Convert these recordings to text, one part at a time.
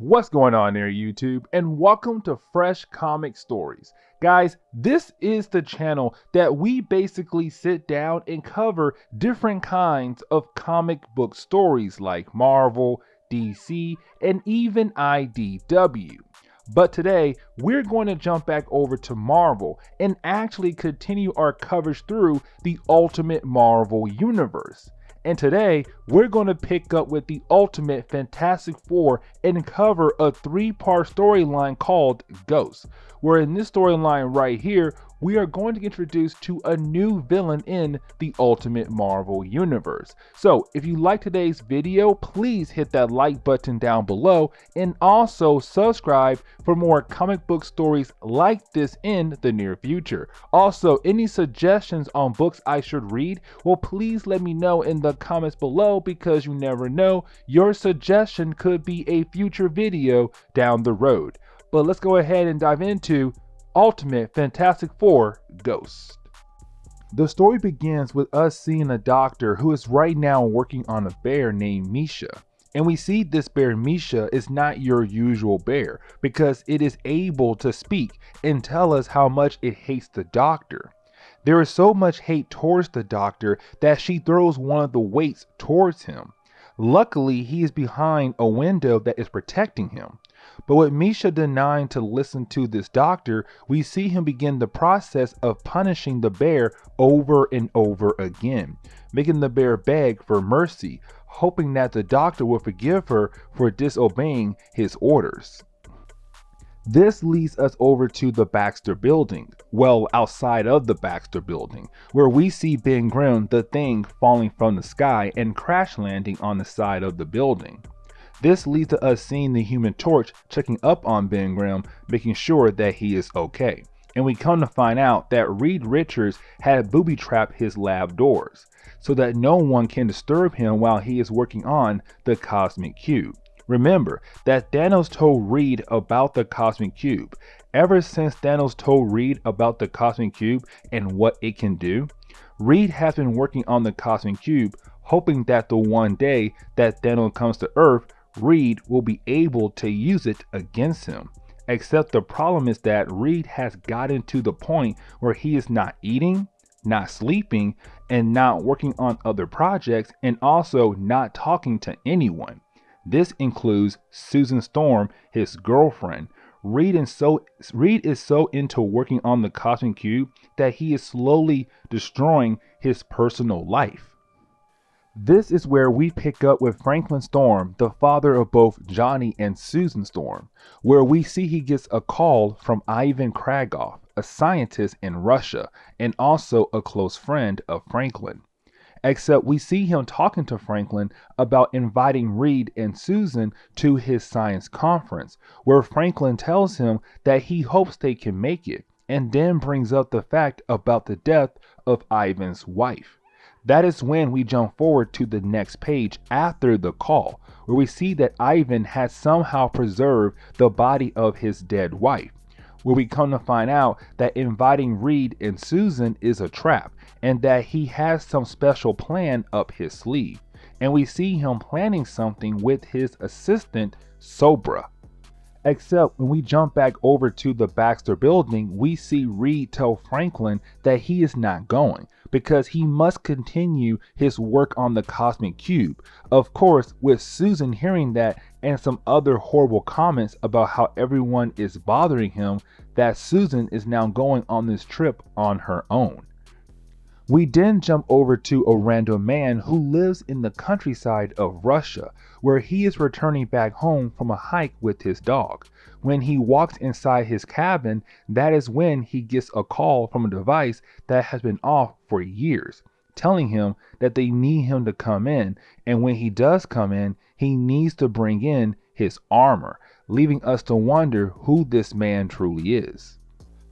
What's going on there, YouTube? And welcome to Fresh Comic Stories. Guys, this is the channel that we basically sit down and cover different kinds of comic book stories like Marvel, DC, and even IDW. But today, we're going to jump back over to Marvel and actually continue our coverage through the Ultimate Marvel Universe. And today, we're going to pick up with the Ultimate Fantastic Four and cover a three-part storyline called Ghost, where in this storyline right here, we are going to get introduced to a new villain in the Ultimate Marvel Universe. So if you like today's video, please hit that like button down below and also subscribe for more comic book stories like this in the near future. Also, any suggestions on books I should read, well, please let me know in the comments below, because you never know, your suggestion could be a future video down the road. But let's go ahead and dive into Ultimate Fantastic Four Ghost. The story begins with us seeing a doctor who is right now working on a bear named Misha. And we see this bear Misha is not your usual bear because it is able to speak and tell us how much it hates the doctor. There is so much hate towards the doctor that she throws one of the weights towards him. Luckily, he is behind a window that is protecting him. But with Misha denying to listen to this doctor, we see him begin the process of punishing the bear over and over again, making the bear beg for mercy, hoping that the doctor will forgive her for disobeying his orders. This leads us over to the Baxter building, well, outside of the Baxter building, where we see Ben Grimm, the Thing, falling from the sky and crash landing on the side of the building. This leads to us seeing the Human Torch checking up on Ben Grimm, making sure that he is okay. And we come to find out that Reed Richards had booby-trapped his lab doors, so that no one can disturb him while he is working on the Cosmic Cube. Remember that Thanos told Reed about the Cosmic Cube. Ever since Thanos told Reed about the Cosmic Cube and what it can do, Reed has been working on the Cosmic Cube, hoping that the one day that Thanos comes to Earth, Reed will be able to use it against him. Except the problem is that Reed has gotten to the point where he is not eating, not sleeping, and not working on other projects, and also not talking to anyone. This includes Susan Storm, his girlfriend. Reed is so into working on the Cosmic Cube that he is slowly destroying his personal life. This is where we pick up with Franklin Storm, the father of both Johnny and Susan Storm, where we see he gets a call from Ivan Kragoff, a scientist in Russia and also a close friend of Franklin. Except we see him talking to Franklin about inviting Reed and Susan to his science conference, where Franklin tells him that he hopes they can make it, and then brings up the fact about the death of Ivan's wife. That is when we jump forward to the next page after the call, where we see that Ivan has somehow preserved the body of his dead wife, where we come to find out that inviting Reed and Susan is a trap, and that he has some special plan up his sleeve. And we see him planning something with his assistant, Sobra. Except when we jump back over to the Baxter building, we see Reed tell Franklin that he is not going because he must continue his work on the Cosmic Cube. Of course, with Susan hearing that and some other horrible comments about how everyone is bothering him, that Susan is now going on this trip on her own. We then jump over to a random man who lives in the countryside of Russia, where he is returning back home from a hike with his dog. When he walks inside his cabin, that is when he gets a call from a device that has been off for years, telling him that they need him to come in, and when he does come in, he needs to bring in his armor, leaving us to wonder who this man truly is.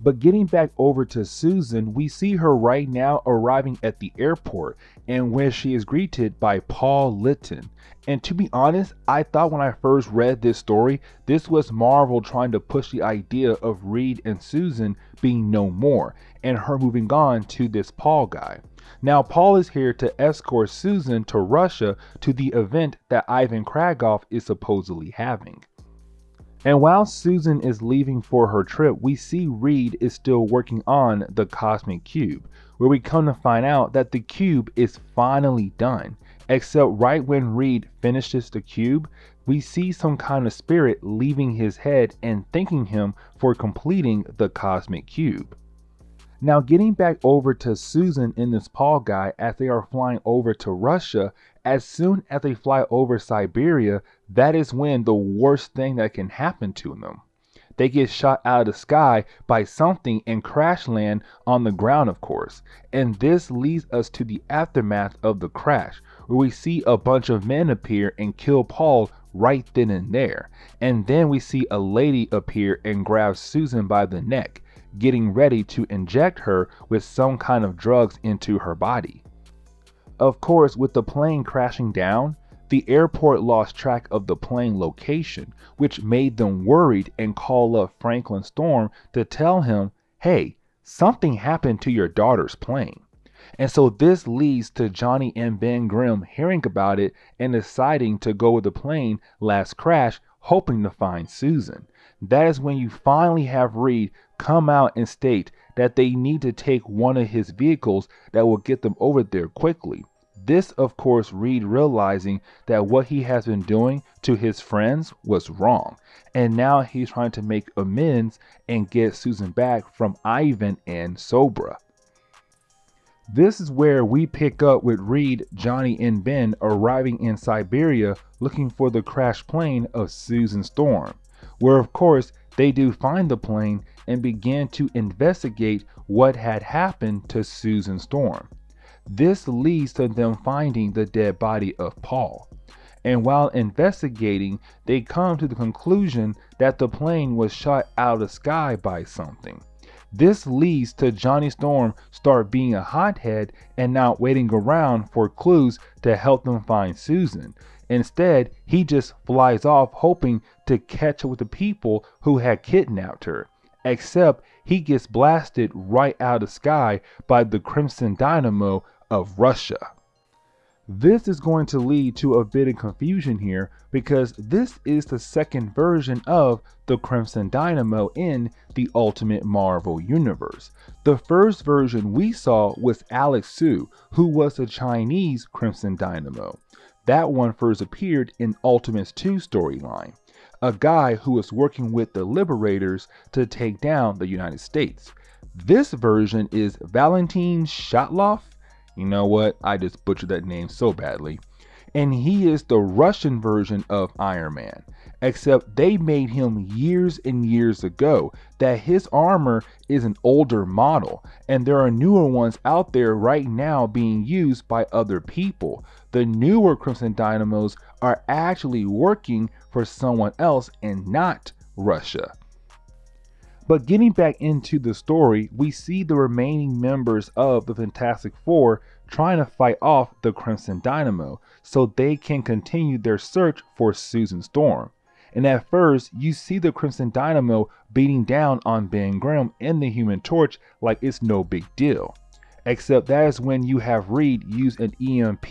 But getting back over to Susan, we see her right now arriving at the airport, and where she is greeted by Paul Litton. And to be honest, I thought when I first read this story, this was Marvel trying to push the idea of Reed and Susan being no more, and her moving on to this Paul guy. Now Paul is here to escort Susan to Russia to the event that Ivan Kragoff is supposedly having. And while Susan is leaving for her trip, we see Reed is still working on the cosmic cube, where we come to find out that the cube is finally done. Except right when Reed finishes the cube, we see some kind of spirit leaving his head and thanking him for completing the cosmic cube. Now, getting back over to Susan and this Paul guy as they are flying over to Russia, as soon as they fly over Siberia, that is when the worst thing that can happen to them. They get shot out of the sky by something and crash land on the ground, of course. And this leads us to the aftermath of the crash, where we see a bunch of men appear and kill Paul right then and there. And then we see a lady appear and grab Susan by the neck, getting ready to inject her with some kind of drugs into her body. Of course, with the plane crashing down, the airport lost track of the plane location, which made them worried and call up Franklin Storm to tell him, hey, something happened to your daughter's plane. And so this leads to Johnny and Ben Grimm hearing about it and deciding to go with the plane last crash, hoping to find Susan. That is when you finally have Reed come out and state that they need to take one of his vehicles that will get them over there quickly. This, of course, Reed realizing that what he has been doing to his friends was wrong, and now he's trying to make amends and get Susan back from Ivan and Sobra. This is where we pick up with Reed, Johnny, and Ben arriving in Siberia looking for the crashed plane of Susan Storm, where of course they do find the plane and begin to investigate what had happened to Susan Storm. This leads to them finding the dead body of Paul. And while investigating, they come to the conclusion that the plane was shot out of the sky by something. This leads to Johnny Storm start being a hothead and not waiting around for clues to help them find Susan. Instead, he just flies off hoping to catch up with the people who had kidnapped her. Except he gets blasted right out of the sky by the Crimson Dynamo of Russia. This is going to lead to a bit of confusion here because this is the second version of the Crimson Dynamo in the Ultimate Marvel Universe. The first version we saw was Alex Su, who was the Chinese Crimson Dynamo. That one first appeared in Ultimates 2 storyline, a guy who was working with the Liberators to take down the United States. This version is Valentin Shatlov. You know what? I just butchered that name so badly. And he is the Russian version of Iron Man. Except they made him years and years ago, that his armor is an older model. And there are newer ones out there right now being used by other people. The newer Crimson Dynamos are actually working for someone else and not Russia. But getting back into the story, we see the remaining members of the Fantastic Four trying to fight off the Crimson Dynamo so they can continue their search for Susan Storm. And at first, you see the Crimson Dynamo beating down on Ben Grimm and the Human Torch like it's no big deal. Except that is when you have Reed use an EMP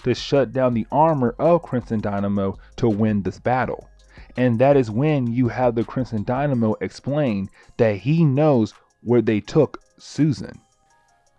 to shut down the armor of Crimson Dynamo to win this battle. And that is when you have the Crimson Dynamo explain that he knows where they took Susan.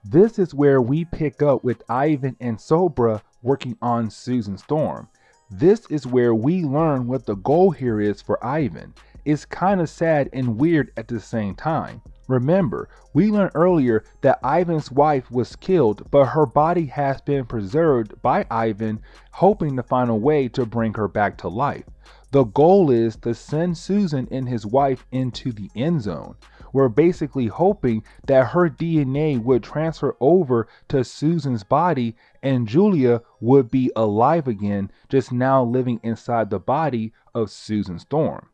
This is where we pick up with Ivan and Sobra working on Susan Storm. This is where we learn what the goal here is for Ivan. It's kind of sad and weird at the same time. Remember, we learned earlier that Ivan's wife was killed, but her body has been preserved by Ivan, hoping to find a way to bring her back to life. The goal is to send Susan and his wife into the end zone. We're basically hoping that her DNA would transfer over to Susan's body and Julia would be alive again, just now living inside the body of Susan Storm.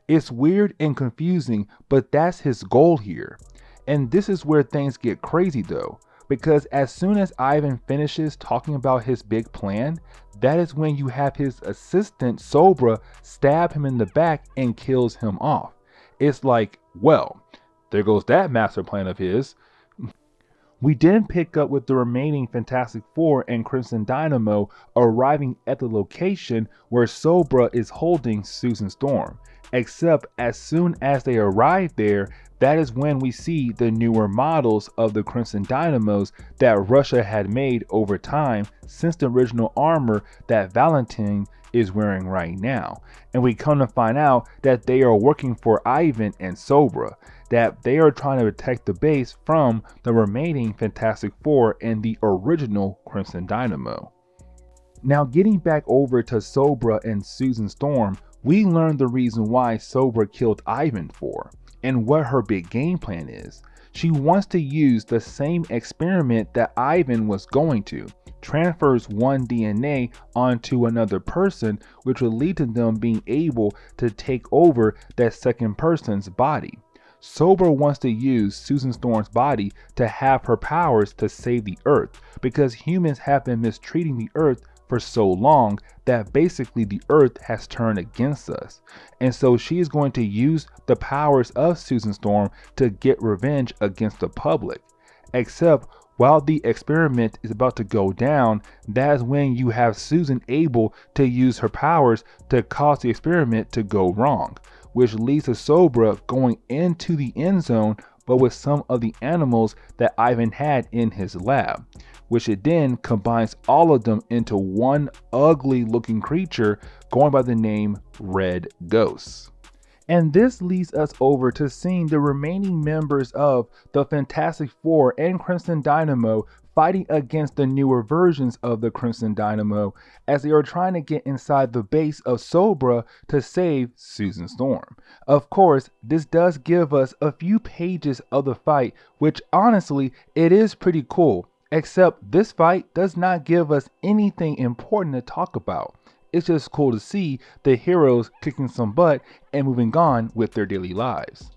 It's weird and confusing, but that's his goal here. And this is where things get crazy though, because as soon as Ivan finishes talking about his big plan, that is when you have his assistant Sobra stab him in the back and kills him off. It's like, well, there goes that master plan of his. We then pick up with the remaining Fantastic Four and Crimson Dynamo arriving at the location where Sobra is holding Susan Storm. Except as soon as they arrive there, that is when we see the newer models of the Crimson Dynamos that Russia had made over time since the original armor that Valentine is wearing right now. And we come to find out that they are working for Ivan and Sobra, that they are trying to protect the base from the remaining Fantastic Four and the original Crimson Dynamo. Now getting back over to Sobra and Susan Storm, we learn the reason why Sobra killed Ivan for, and what her big game plan is. She wants to use the same experiment that Ivan was going to, transfers one DNA onto another person, which will lead to them being able to take over that second person's body. Sobra wants to use Susan Storm's body to have her powers to save the Earth, because humans have been mistreating the Earth for so long that basically the Earth has turned against us. And so she is going to use the powers of Susan Storm to get revenge against the public. Except while the experiment is about to go down, that is when you have Susan able to use her powers to cause the experiment to go wrong, which leads to Sobra going into the end zone, but with some of the animals that Ivan had in his lab, which it then combines all of them into one ugly looking creature going by the name Red Ghost. And this leads us over to seeing the remaining members of the Fantastic Four and Crimson Dynamo fighting against the newer versions of the Crimson Dynamo as they are trying to get inside the base of Sobra to save Susan Storm. Of course, this does give us a few pages of the fight, which honestly, it is pretty cool, except this fight does not give us anything important to talk about. It's just cool to see the heroes kicking some butt and moving on with their daily lives.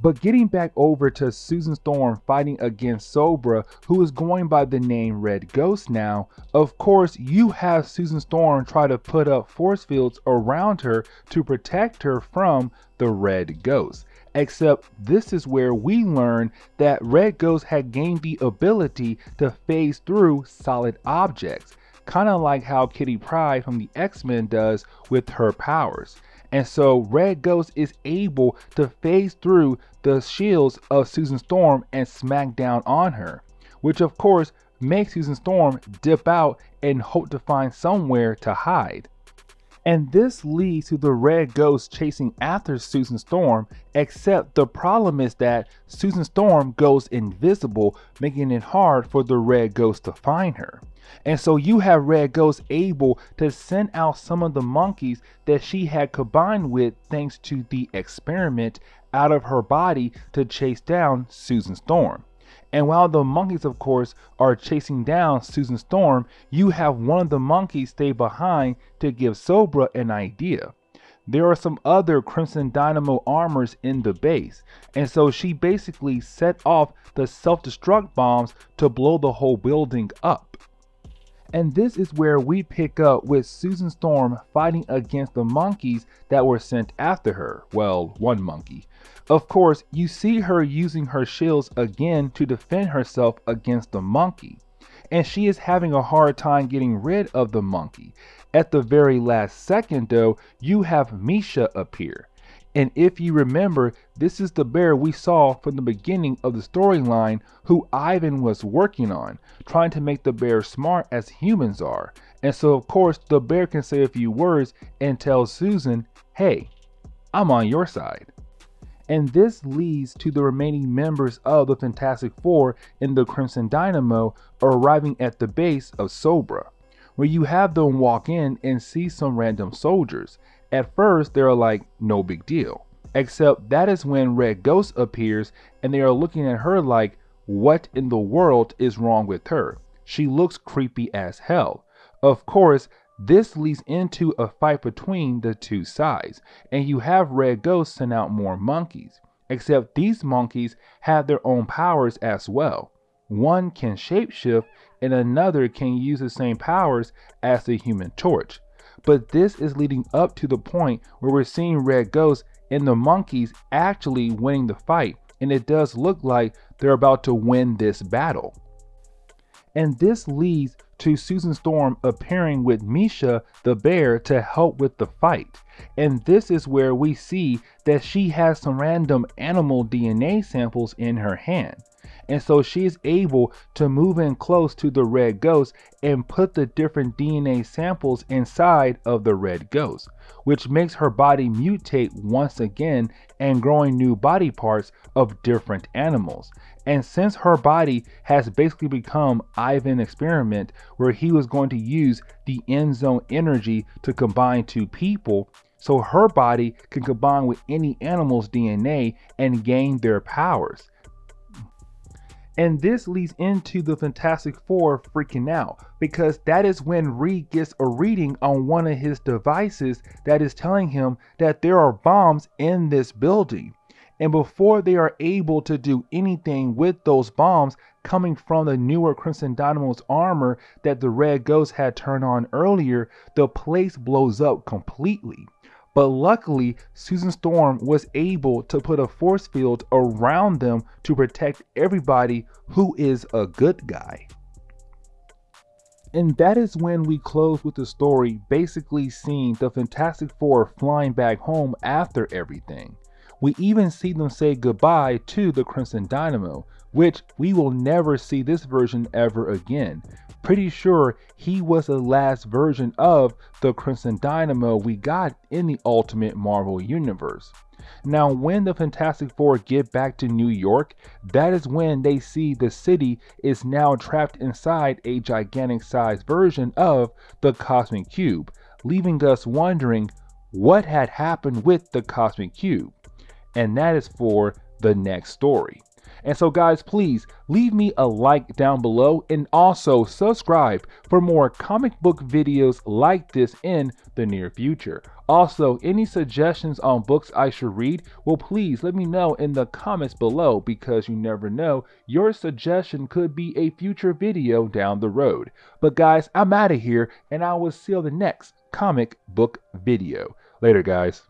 But getting back over to Susan Storm fighting against Sobra, who is going by the name Red Ghost now, of course you have Susan Storm try to put up force fields around her to protect her from the Red Ghost. Except this is where we learn that Red Ghost had gained the ability to phase through solid objects, kind of like how Kitty Pryde from the X-Men does with her powers. And so Red Ghost is able to phase through the shields of Susan Storm and smack down on her, which of course makes Susan Storm dip out and hope to find somewhere to hide. And this leads to the Red Ghost chasing after Susan Storm, except the problem is that Susan Storm goes invisible, making it hard for the Red Ghost to find her. And so you have Red Ghost able to send out some of the monkeys that she had combined with thanks to the experiment out of her body to chase down Susan Storm. And while the monkeys of course are chasing down Susan Storm, you have one of the monkeys stay behind to give Sobra an idea. There are some other Crimson Dynamo armors in the base, and so she basically set off the self-destruct bombs to blow the whole building up. And this is where we pick up with Susan Storm fighting against the monkeys that were sent after her. Well, one monkey. Of course, you see her using her shields again to defend herself against the monkey. And she is having a hard time getting rid of the monkey. At the very last second though, you have Misha appear. And if you remember, this is the bear we saw from the beginning of the storyline who Ivan was working on, trying to make the bear smart as humans are. And so of course the bear can say a few words and tell Susan, hey, I'm on your side. And this leads to the remaining members of the Fantastic Four in the Crimson Dynamo arriving at the base of Sobra, where you have them walk in and see some random soldiers. At first they're like, no big deal, except that is when Red Ghost appears and they are looking at her like, what in the world is wrong with her? She looks creepy as hell. Of course, this leads into a fight between the two sides, and you have Red Ghost send out more monkeys, except these monkeys have their own powers as well. One can shapeshift and another can use the same powers as the Human Torch. But this is leading up to the point where we're seeing Red Ghost and the monkeys actually winning the fight, and it does look like they're about to win this battle. And this leads to Susan Storm appearing with Misha the bear to help with the fight. And this is where we see that she has some random animal DNA samples in her hand. And so she is able to move in close to the red ghost and put the different DNA samples inside of the red ghost, which makes her body mutate once again and growing new body parts of different animals. And since her body has basically become Ivan's experiment, where he was going to use the end zone energy to combine two people, so her body can combine with any animal's DNA and gain their powers. And this leads into the Fantastic Four freaking out, because that is when Reed gets a reading on one of his devices that is telling him that there are bombs in this building. And before they are able to do anything with those bombs coming from the newer Crimson Dynamo's armor that the Red Ghost had turned on earlier, the place blows up completely. But luckily, Susan Storm was able to put a force field around them to protect everybody who is a good guy. And that is when we close with the story basically seeing the Fantastic Four flying back home after everything. We even see them say goodbye to the Crimson Dynamo, which we will never see this version ever again. Pretty sure he was the last version of the Crimson Dynamo we got in the Ultimate Marvel Universe. Now, when the Fantastic Four get back to New York, that is when they see the city is now trapped inside a gigantic sized version of the Cosmic Cube, leaving us wondering what had happened with the Cosmic Cube. And that is for the next story. And so guys, please leave me a like down below and also subscribe for more comic book videos like this in the near future. Also, any suggestions on books I should read, well, please let me know in the comments below, because you never know, your suggestion could be a future video down the road. But guys, I'm out of here and I will see you on the next comic book video. Later guys.